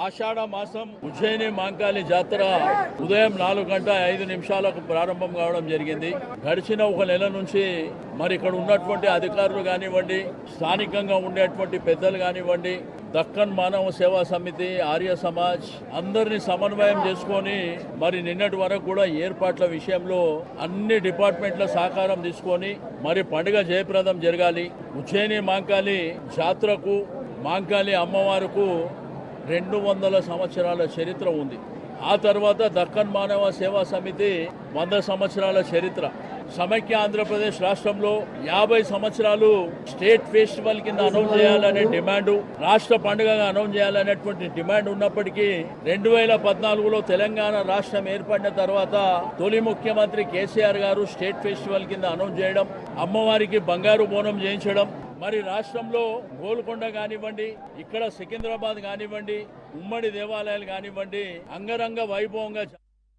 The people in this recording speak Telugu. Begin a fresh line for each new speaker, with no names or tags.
ఆషాఢ మాసం ఉజ్జయిని మాంకాళి జాతర ఉదయం 4:05 ప్రారంభం కావడం జరిగింది. గడిచిన ఒక నెల నుంచి మరి ఇక్కడ ఉన్నటువంటి అధికారులు కానివ్వండి, స్థానికంగా ఉండేటువంటి పెద్దలు కానివ్వండి, దక్కన్ మానవ సేవా సమితి, ఆర్య సమాజ్ అందరినీ సమన్వయం చేసుకొని మరి నిన్నటి వరకు కూడా ఏర్పాట్ల విషయంలో అన్ని డిపార్ట్మెంట్ల సహకారం తీసుకొని మరి పండుగ జయప్రదం జరగాలి. ఉజ్జయిని మాంకాళి జాతరకు, మాంకాళి అమ్మవారుకు 200 సంవత్సరాల చరిత్ర ఉంది. ఆ తర్వాత దక్కన్ మానవ సేవా సమితి 100 సంవత్సరాల చరిత్ర. సమైక్య ఆంధ్రప్రదేశ్ రాష్ట్రంలో 50 సంవత్సరాలు స్టేట్ ఫెస్టివల్ కింద అనౌన్స్ చేయాలనే డిమాండు, రాష్ట్ర పండుగగా అనౌన్స్ చేయాలనేటువంటి డిమాండ్ ఉన్నప్పటికీ 2014లో తెలంగాణ రాష్ట్రం ఏర్పడిన తర్వాత తొలి ముఖ్యమంత్రి కేసీఆర్ గారు స్టేట్ ఫెస్టివల్ కింద అనౌన్స్ చేయడం, అమ్మవారికి బంగారు బోనం చేయించడం, మరి రాష్ట్రంలో గోల్కొండ కానివ్వండి, ఇక్కడ సికింద్రాబాద్ కానివ్వండి, ఉమ్మడి దేవాలయాలు కానివ్వండి అంగరంగ వైభవంగా